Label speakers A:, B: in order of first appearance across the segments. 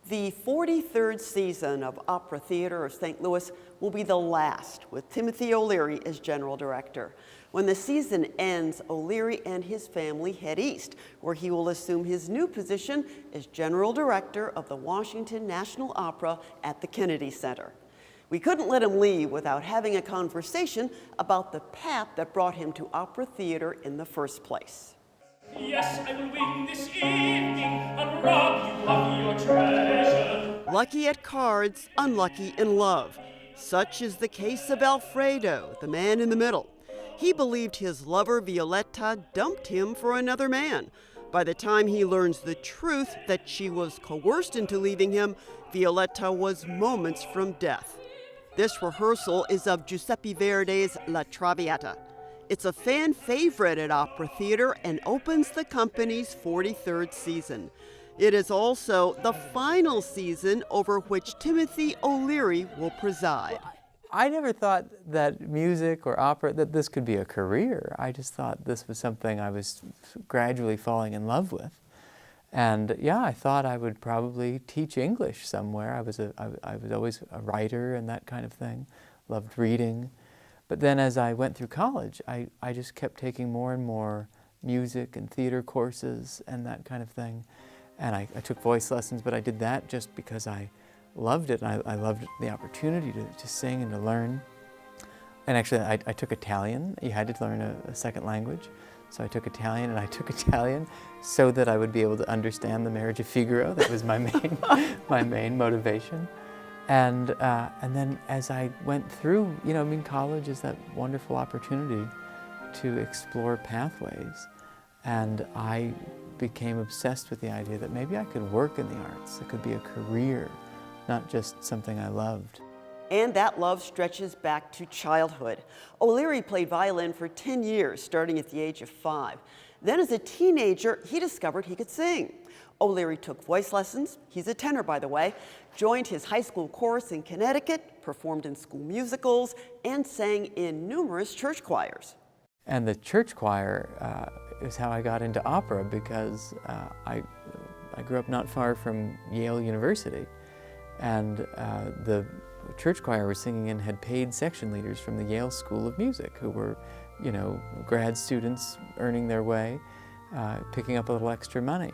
A: The 43rd season of Opera Theater of St. Louis will be the last with Timothy O'Leary as general director. When the season ends, O'Leary and his family head east, where he will assume his new position as general director of the Washington National Opera at the Kennedy Center. We couldn't let him leave without having a conversation about the path that brought him to opera theater in the first place.
B: Yes, I will win this evening and rob you of your treasure.
A: Lucky at cards, unlucky in love. Such is the case of Alfredo, the man in the middle. He believed his lover Violetta dumped him for another man. By the time he learns the truth that she was coerced into leaving him, Violetta was moments from death. This rehearsal is of Giuseppe Verdi's La Traviata. It's a fan favorite at Opera Theater and opens the company's 43rd season. It is also the final season over which Timothy O'Leary will preside.
C: I never thought that music or opera, that this could be a career. I just thought this was something I was gradually falling in love with. And yeah, I thought I would probably teach English somewhere. I was always a writer and that kind of thing, loved reading. But then as I went through college, I just kept taking more and more music and theater courses and that kind of thing. And I took voice lessons, but I did that just because I loved it. And I loved the opportunity to sing and to learn. And actually, I took Italian. You had to learn a second language. So I took Italian, and I took Italian so that I would be able to understand the Marriage of Figaro. That was my main motivation. And then as I went through, college is that wonderful opportunity to explore pathways. And I became obsessed with the idea that maybe I could work in the arts. It could be a career, not just something I loved.
A: And that love stretches back to childhood. O'Leary played violin for 10 years, starting at the age of 5. Then as a teenager, he discovered he could sing. O'Leary took voice lessons, he's a tenor by the way, joined his high school chorus in Connecticut, performed in school musicals, and sang in numerous church choirs.
C: And the church choir is how I got into opera because I grew up not far from Yale University, and the church choir we're singing in had paid section leaders from the Yale School of Music who were, grad students earning their way, picking up a little extra money.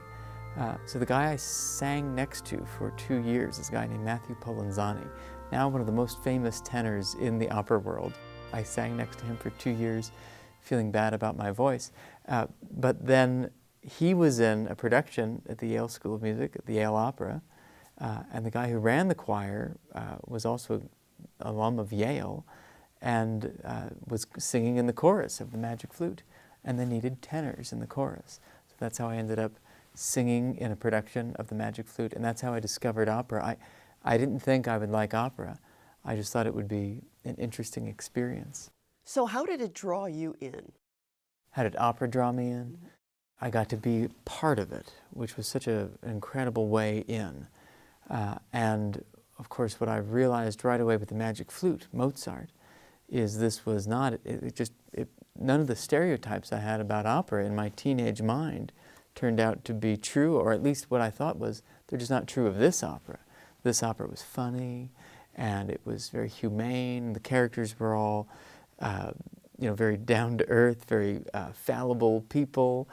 C: So the guy I sang next to for 2 years is a guy named Matthew Polenzani, now one of the most famous tenors in the opera world. I sang next to him for 2 years, feeling bad about my voice. But then he was in a production at the Yale School of Music, at the Yale Opera, and the guy who ran the choir was also an alum of Yale and was singing in the chorus of the Magic Flute, and they needed tenors in the chorus. So that's how I ended up singing in a production of the Magic Flute, and that's how I discovered opera. I didn't think I would like opera. I just thought it would be an interesting experience.
A: So how did it draw you in?
C: How did opera draw me in? I got to be part of it, which was such an incredible way in. And of course, what I realized right away with the Magic Flute, Mozart, is this was not, none of the stereotypes I had about opera in my teenage mind turned out to be true, or at least what I thought was, they're just not true of this opera. This opera was funny, and it was very humane. The characters were all, very down-to-earth, very fallible people,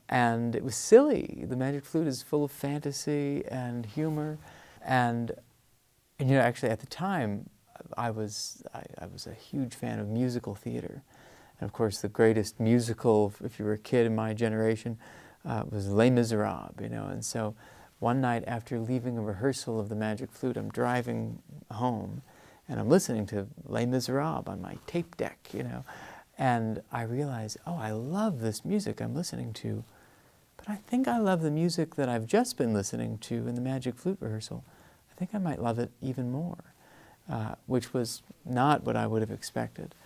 C: and it was silly. The Magic Flute is full of fantasy and humor, and actually at the time, I was a huge fan of musical theater. And of course, the greatest musical, if you were a kid in my generation, was Les Miserables, and so one night after leaving a rehearsal of the Magic Flute, I'm driving home and I'm listening to Les Miserables on my tape deck, and I realize, oh, I love this music I'm listening to, but I think I love the music that I've just been listening to in the Magic Flute rehearsal. I think I might love it even more, which was not what I would have expected.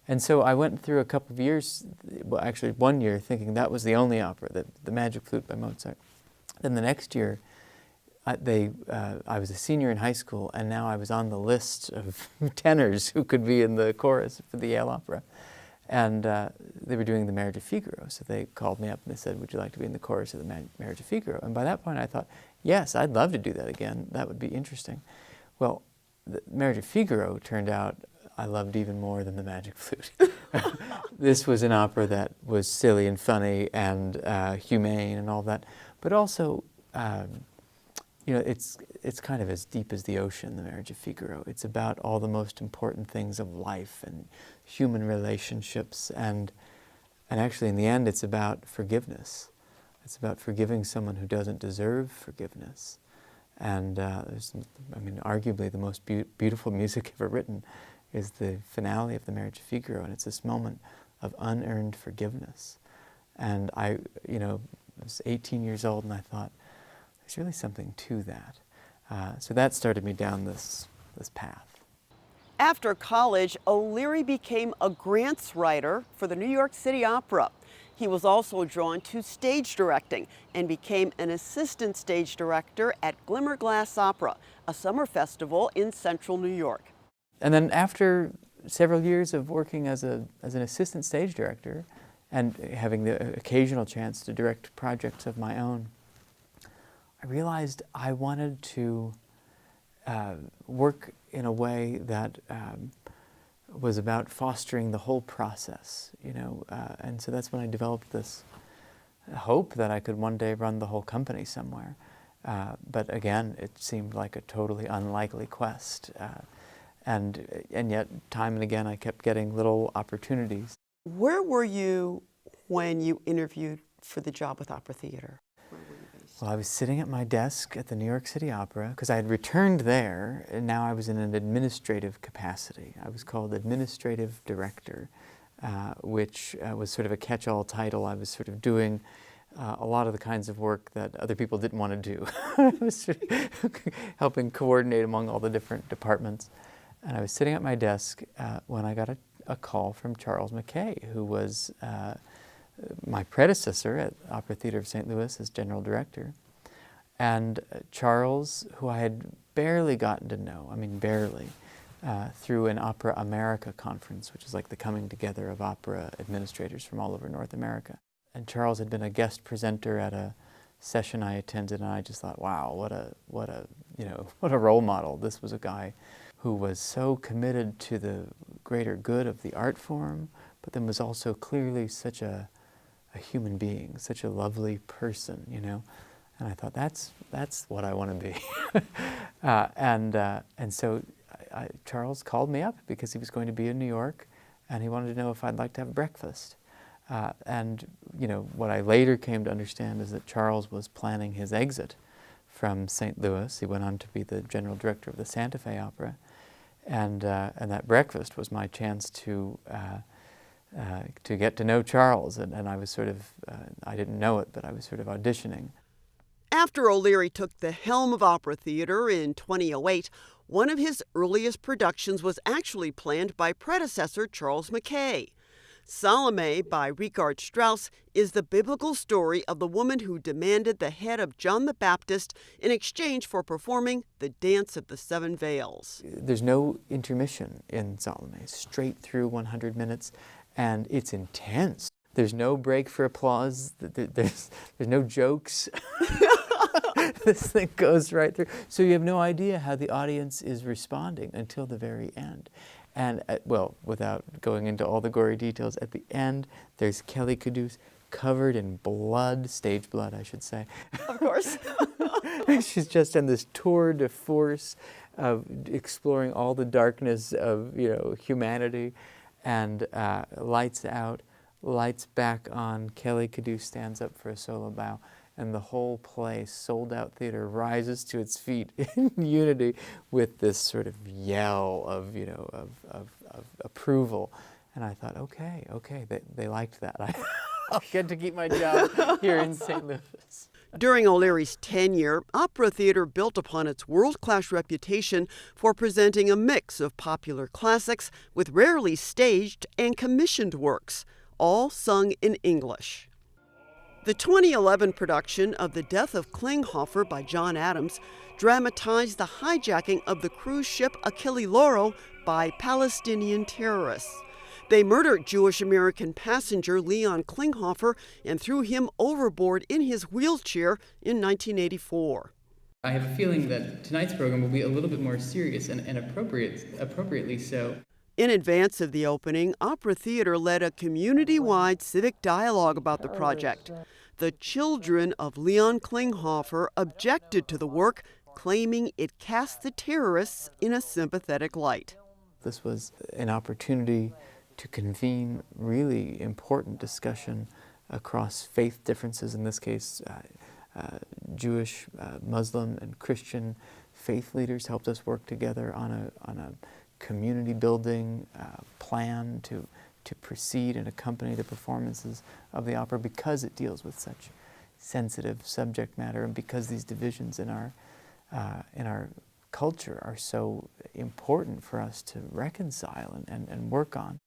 C: And so I went through a couple of years, well, actually 1 year, thinking that was the only opera, the Magic Flute by Mozart. Then the next year, I was a senior in high school, and now I was on the list of tenors who could be in the chorus for the Yale Opera. And they were doing The Marriage of Figaro, so they called me up and they said, would you like to be in the chorus of The Marriage of Figaro? And by that point I thought, yes, I'd love to do that again. That would be interesting. Well, The Marriage of Figaro turned out I loved even more than The Magic Flute. This was an opera that was silly and funny and humane and all that, but also, you know, it's kind of as deep as the ocean, The Marriage of Figaro. It's about all the most important things of life and human relationships, and actually in the end it's about forgiveness. It's about forgiving someone who doesn't deserve forgiveness. And there's, I mean, arguably the most beautiful music ever written is the finale of The Marriage of Figaro, and it's this moment of unearned forgiveness. And I, you know, was 18 years old and I thought, there's really something to that. So that started me down this path.
A: After college, O'Leary became a grants writer for the New York City Opera. He was also drawn to stage directing and became an assistant stage director at Glimmerglass Opera, a summer festival in central New York.
C: And then after several years of working as an assistant stage director and having the occasional chance to direct projects of my own, I realized I wanted to work in a way that was about fostering the whole process, you know, and so that's when I developed this hope that I could one day run the whole company somewhere. But again, it seemed like a totally unlikely quest, and yet time and again I kept getting little opportunities.
A: Where were you when you interviewed for the job with Opera Theater?
C: Well, I was sitting at my desk at the New York City Opera because I had returned there, and now I was in an administrative capacity. I was called administrative director, which was sort of a catch-all title. I was sort of doing a lot of the kinds of work that other people didn't want to do. I was sort of helping coordinate among all the different departments. And I was sitting at my desk when I got a call from Charles Mackay, who was my predecessor at Opera Theater of St. Louis as general director. And Charles, who I had barely gotten to know, I mean barely, through an Opera America conference, which is like the coming together of opera administrators from all over North America. And Charles had been a guest presenter at a session I attended, and I just thought, wow, what a role model. This was a guy who was so committed to the greater good of the art form, but then was also clearly such a human being, such a lovely person, you know. And I thought, that's what I want to be. And so Charles called me up because he was going to be in New York, and he wanted to know if I'd like to have breakfast. And you know, what I later came to understand is that Charles was planning his exit from St. Louis. He went on to be the general director of the Santa Fe Opera, and that breakfast was my chance to get to know Charles, and I was sort of, I didn't know it, but I was sort of auditioning.
A: After O'Leary took the helm of Opera Theater in 2008, one of his earliest productions was actually planned by predecessor Charles Mackay. Salome by Richard Strauss is the biblical story of the woman who demanded the head of John the Baptist in exchange for performing the Dance of the Seven Veils.
C: There's no intermission in Salome, straight through 100 minutes, and it's intense. There's no break for applause, there's no jokes. This thing goes right through. So you have no idea how the audience is responding until the very end. And, well, without going into all the gory details, at the end, there's Kelly Caduce covered in blood, stage blood, I should say.
A: Of course.
C: She's just on this tour de force of exploring all the darkness of, you know, humanity. And lights out, lights back on, Kelly Caduce stands up for a solo bow, and the whole place, sold-out theater, rises to its feet in unity with this sort of yell of, you know, of approval. And I thought, okay, they liked that. I'll get to keep my job here in St. Louis.
A: During O'Leary's tenure, Opera Theater built upon its world-class reputation for presenting a mix of popular classics with rarely staged and commissioned works, all sung in English. The 2011 production of The Death of Klinghoffer by John Adams dramatized the hijacking of the cruise ship Achille Lauro by Palestinian terrorists. They murdered Jewish-American passenger Leon Klinghoffer and threw him overboard in his wheelchair in 1984.
D: I have a feeling that tonight's program will be a little bit more serious and appropriately so.
A: In advance of the opening, Opera Theater led a community-wide civic dialogue about the project. The children of Leon Klinghoffer objected to the work, claiming it cast the terrorists in a sympathetic light.
C: This was an opportunity to convene really important discussion across faith differences, in this case Jewish, Muslim, and Christian faith leaders helped us work together on a community building plan to precede and accompany the performances of the opera, because it deals with such sensitive subject matter and because these divisions in our culture are so important for us to reconcile and work on.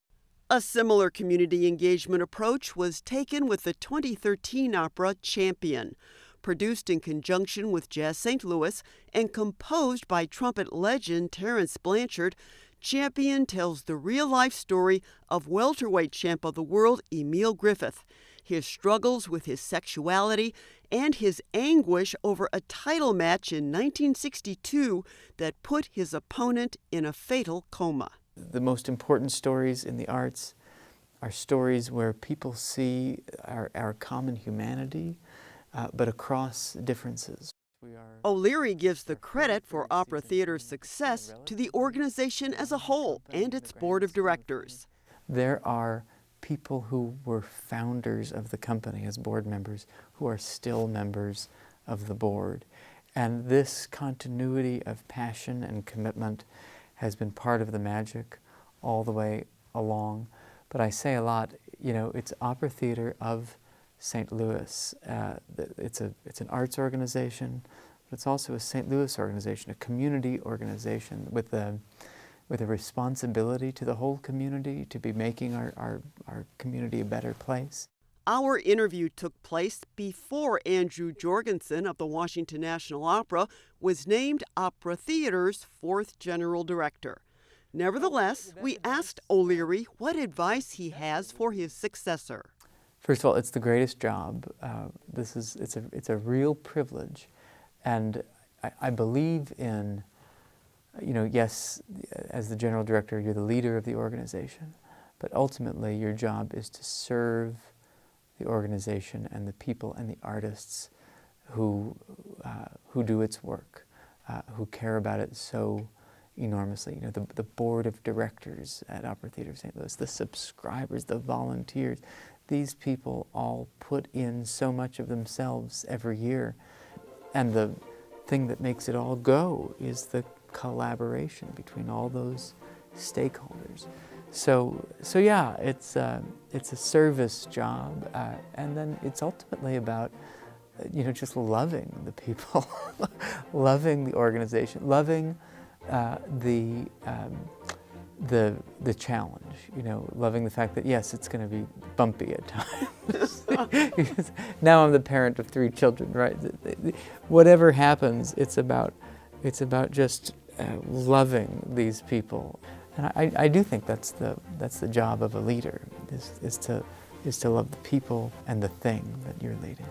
A: A similar community engagement approach was taken with the 2013 opera Champion. Produced in conjunction with Jazz St. Louis and composed by trumpet legend Terence Blanchard, Champion tells the real-life story of welterweight champ of the world Emil Griffith, his struggles with his sexuality, and his anguish over a title match in 1962 that put his opponent in a fatal coma.
C: The most important stories in the arts are stories where people see our common humanity, but across differences.
A: O'Leary gives the credit for Opera Theater's success to the organization as a whole and its board of directors.
C: There are people who were founders of the company as board members who are still members of the board. And this continuity of passion and commitment has been part of the magic all the way along. But I say a lot, it's Opera Theater of St. Louis. It's an arts organization, but it's also a St. Louis organization, a community organization with a responsibility to the whole community to be making our community a better place.
A: Our interview took place before Andrew Jorgensen of the Washington National Opera was named Opera Theater's fourth general director. Nevertheless, we asked O'Leary what advice he has for his successor.
C: First of all, it's the greatest job. It's a real privilege, and I believe in, yes, as the general director, you're the leader of the organization, but ultimately your job is to serve the organization and the people and the artists who do its work, who care about it so enormously. The board of directors at Opera Theater of St. Louis, the subscribers, the volunteers, these people all put in so much of themselves every year. And the thing that makes it all go is the collaboration between all those stakeholders. So yeah, it's a service job, and then it's ultimately about just loving the people, loving the organization, loving the challenge. Loving the fact that yes, it's going to be bumpy at times. Now I'm the parent of 3 children, right? Whatever happens, it's about just loving these people. And I do think that's the job of a leader, is to love the people and the thing that you're leading.